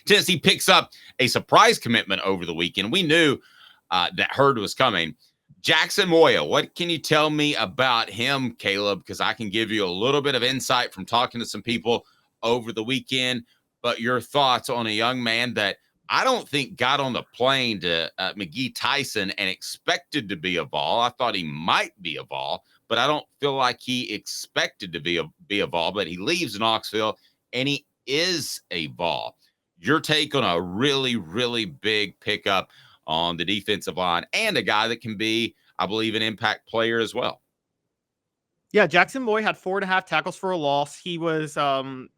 Tennessee picks up a surprise commitment over the weekend. We knew that Hurd was coming. Jaxson Moi, what can you tell me about him, Caleb? Because I can give you a little bit of insight from talking to some people over the weekend, but your thoughts on a young man that I don't think got on the plane to McGee-Tyson and expected to be a Vol. I thought he might be a Vol, but I don't feel like he expected to be a Vol, but he leaves Knoxville and he is a Vol. Your take on a really, really big pickup on the defensive line and a guy that can be, I believe, an impact player as well. Yeah, Jaxson Moi had 4.5 tackles for a loss. He was the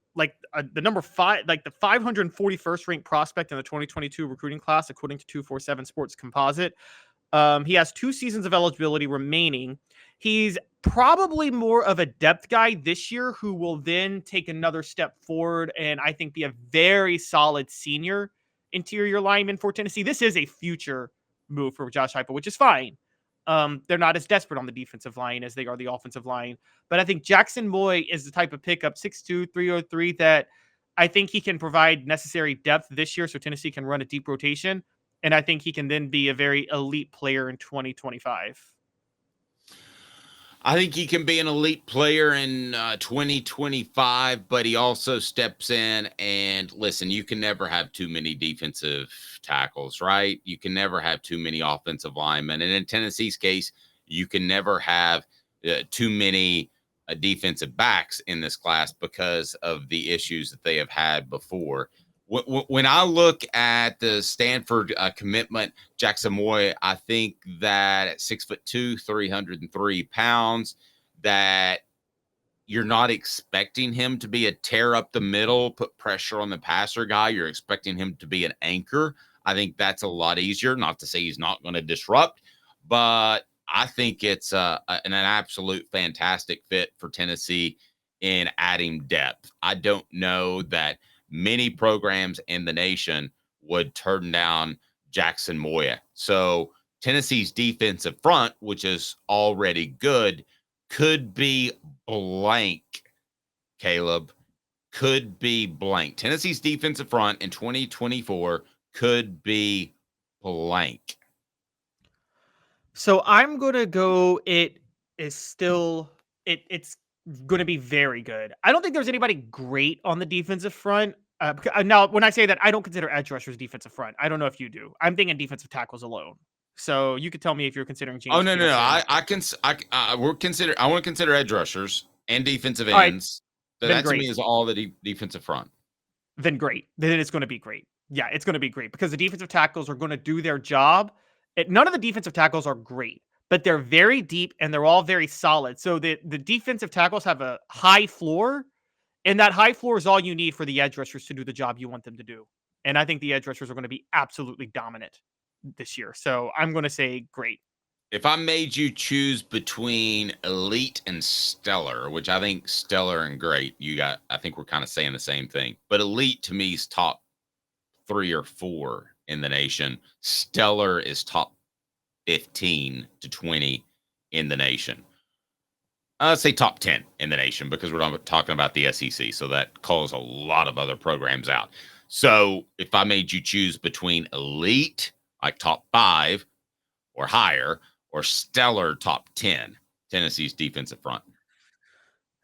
number 5, like the 541st ranked prospect in the 2022 recruiting class, according to 247 Sports Composite. He has 2 seasons of eligibility remaining. He's probably more of a depth guy this year who will then take another step forward and I think be a very solid senior interior lineman for Tennessee. This is a future move for Josh Heupel, which is fine. They're not as desperate on the defensive line as they are the offensive line. But I think Jaxson Moi is the type of pickup, 6'2", 303, that I think he can provide necessary depth this year so Tennessee can run a deep rotation. And I think he can then be a very elite player in 2025. I think he can be an elite player in 2025, but he also steps in and listen, you can never have too many defensive tackles, right? You can never have too many offensive linemen. And in Tennessee's case, you can never have too many defensive backs in this class because of the issues that they have had before. When I look at the Stanford commitment, Jaxson Moi, I think that at 6'2", 303 pounds, that you're not expecting him to be a tear up the middle, put pressure on the passer guy. You're expecting him to be an anchor. I think that's a lot easier. Not to say he's not going to disrupt, but I think it's an absolute fantastic fit for Tennessee in adding depth. I don't know that many programs in the nation would turn down Jaxson Moi. So Tennessee's defensive front, which is already good, could be blank, Caleb. Could be blank. Tennessee's defensive front in 2024 could be blank. So I'm going to go, it is still, it's going to be very good. I don't think there's anybody great on the defensive front. Now, when I say that, I don't consider edge rushers defensive front. I don't know if you do. I'm thinking defensive tackles alone. So you could tell me if you're considering James. Oh no. I want to consider edge rushers and defensive ends. Right. That to me is all the defensive front. Then great. Then it's going to be great. Yeah, it's going to be great because the defensive tackles are going to do their job. None of the defensive tackles are great, but they're very deep and they're all very solid. So the defensive tackles have a high floor, and that high floor is all you need for the edge rushers to do the job you want them to do. And I think the edge rushers are going to be absolutely dominant this year. So I'm going to say great. If I made you choose between elite and stellar, which I think stellar and great, I think we're kind of saying the same thing. But elite to me is top 3 or 4 in the nation. Stellar is top 15 to 20 in the nation. I'd say top 10 in the nation because we're not talking about the SEC. So that calls a lot of other programs out. So if I made you choose between elite, like top 5 or higher, or stellar top 10, Tennessee's defensive front?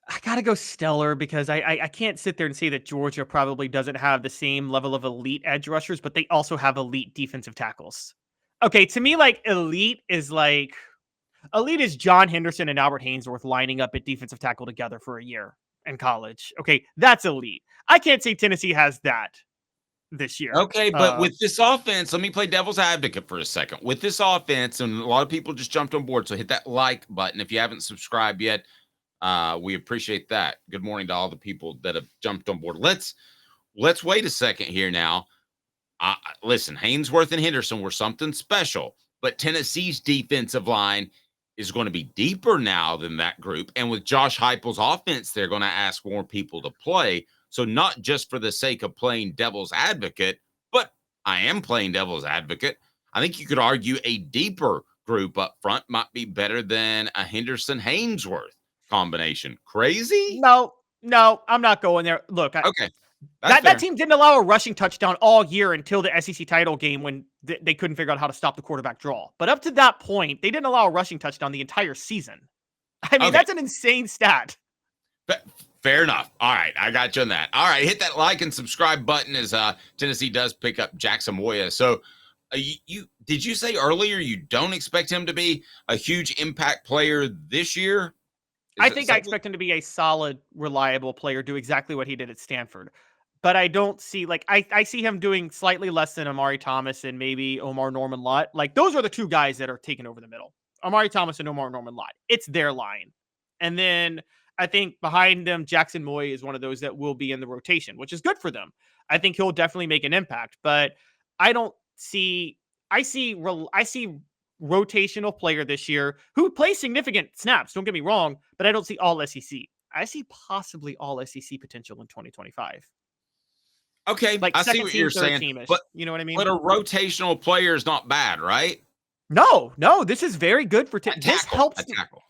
I got to go stellar because I can't sit there and say that Georgia probably doesn't have the same level of elite edge rushers, but they also have elite defensive tackles. Okay, to me, like elite is John Henderson and Albert Haynesworth lining up at defensive tackle together for a year in college. Okay, that's elite. I can't say Tennessee has that this year. Okay, but with this offense, let me play devil's advocate for a second. With this offense, and a lot of people just jumped on board, so hit that like button if you haven't subscribed yet. We appreciate that. Good morning to all the people that have jumped on board. Let's wait a second here now. Listen, Haynesworth and Henderson were something special, but Tennessee's defensive line is going to be deeper now than that group. And with Josh Heupel's offense, they're going to ask more people to play. So not just for the sake of playing devil's advocate, but I am playing devil's advocate. I think you could argue a deeper group up front might be better than a Henderson-Haynesworth combination. Crazy? No, I'm not going there. Look, Okay. That's That fair. team didn't allow a rushing touchdown all year until the SEC title game when they couldn't figure out how to stop the quarterback draw. But up to that point, they didn't allow a rushing touchdown the entire season. I mean, Okay. that's an insane stat. Fair enough. All right, I got you on that. All right, hit that like and subscribe button as Tennessee does pick up Jaxson Moi. So, you did you say earlier you don't expect him to be a huge impact player this year? I think I expect him to be a solid, reliable player, do exactly what he did at Stanford. But I don't see, like, I see him doing slightly less than Amari Thomas and maybe Omar Norman-Lott. Like, those are the two guys that are taking over the middle. Amari Thomas and Omar Norman-Lott. It's their line. And then I think behind them, Jaxson Moi is one of those that will be in the rotation, which is good for them. I think he'll definitely make an impact. But I don't see, I see rotational player this year who plays significant snaps. Don't get me wrong, but I don't see all SEC. I see possibly all SEC potential in 2025. Okay, Like I see second what team, you're third saying, teamish. but You know what I mean? a rotational player is not bad, right? No, this is very good for this helps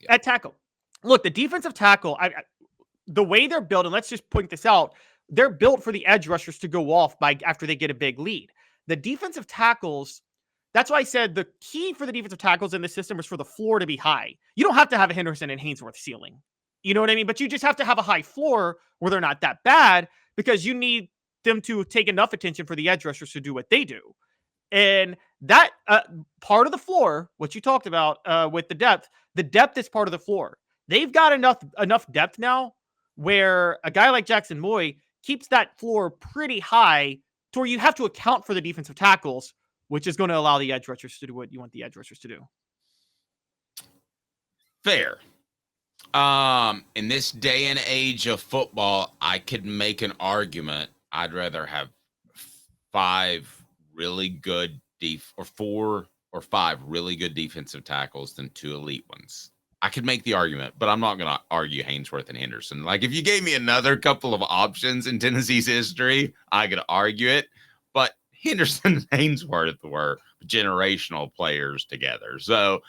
at tackle. Look, the defensive tackle, the way they're built, and let's just point this out, they're built for the edge rushers to go off after they get a big lead. The defensive tackles, that's why I said the key for the defensive tackles in this system is for the floor to be high. You don't have to have a Henderson and Hainsworth ceiling. You know what I mean? But you just have to have a high floor where they're not that bad because you need them to take enough attention for the edge rushers to do what they do. And that part of the floor, what you talked about with the depth is part of the floor. They've got enough depth now where a guy like Jaxson Moi keeps that floor pretty high to where you have to account for the defensive tackles, which is going to allow the edge rushers to do what you want the edge rushers to do. Fair. In this day and age of football, I could make an argument. I'd rather have 5 really good or 4 or 5 really good defensive tackles than 2 elite ones. I could make the argument, but I'm not going to argue Hainsworth and Henderson. Like, if you gave me another couple of options in Tennessee's history, I could argue it. But Henderson and Hainsworth were generational players together. So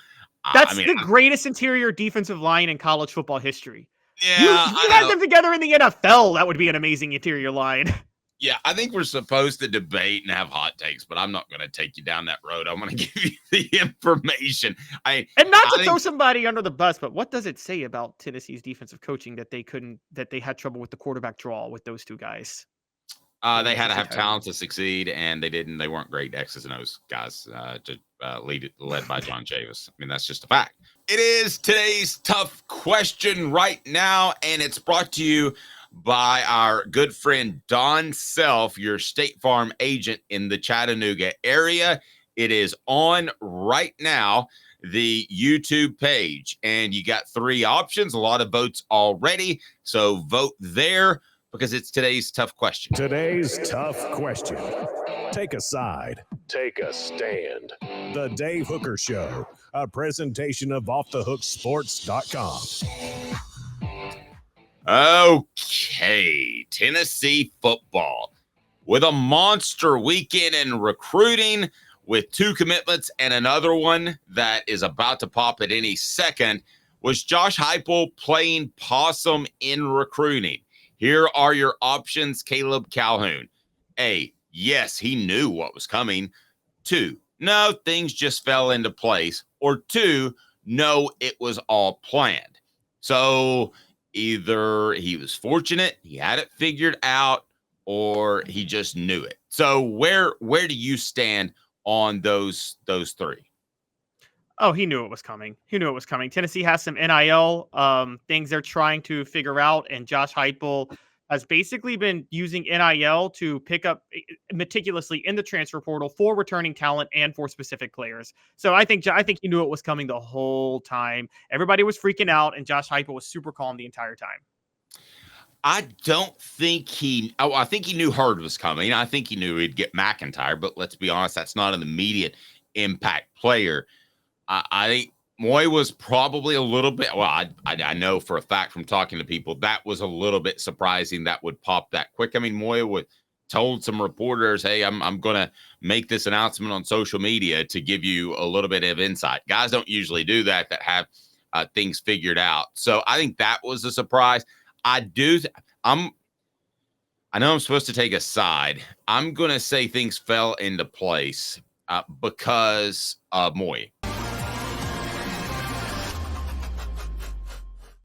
that's the greatest interior defensive line in college football history. Yeah, you had them together in the NFL. That would be an amazing interior line. Yeah, I think we're supposed to debate and have hot takes, but I'm not going to take you down that road. I'm going to give you the information. And not to throw somebody under the bus, but what does it say about Tennessee's defensive coaching that they had trouble with the quarterback draw with those two guys? They had to have talent to succeed, and they weren't great X's and O's guys led by John Chavis. I mean, that's just a fact. It is today's tough question right now, and it's brought to you by our good friend Don Self, your State Farm agent in the Chattanooga area. It is on right now, the YouTube page, and you got 3 options, a lot of votes already, so vote there because it's today's tough question. Today's tough question. Take a side. Take a stand. The Dave Hooker Show, a presentation of offthehooksports.com. Okay, Tennessee football with a monster weekend in recruiting with 2 commitments and another one that is about to pop at any second. Was Josh Heupel playing possum in recruiting? Here are your options, Caleb Calhoun. A, yes, he knew what was coming. 2, no, things just fell into place. Or 2, no, it was all planned. So either he was fortunate, he had it figured out, or he just knew it. So where do you stand on those 3? Oh, he knew it was coming. Tennessee has some NIL things they're trying to figure out, and Josh Heupel has basically been using NIL to pick up meticulously in the transfer portal for returning talent and for specific players. So I think he knew it was coming the whole time. Everybody was freaking out, and Josh Heupel was super calm the entire time. I don't think I think he knew Hurd was coming. I think he knew he'd get McIntyre, but let's be honest, that's not an immediate impact player. I think Moi was probably a little bit, well, I know for a fact from talking to people, that was a little bit surprising that would pop that quick. I mean, Moi told some reporters, hey, I'm going to make this announcement on social media to give you a little bit of insight. Guys don't usually do that have things figured out. So I think that was a surprise. I'm I know I'm supposed to take a side. I'm going to say things fell into place because of Moi.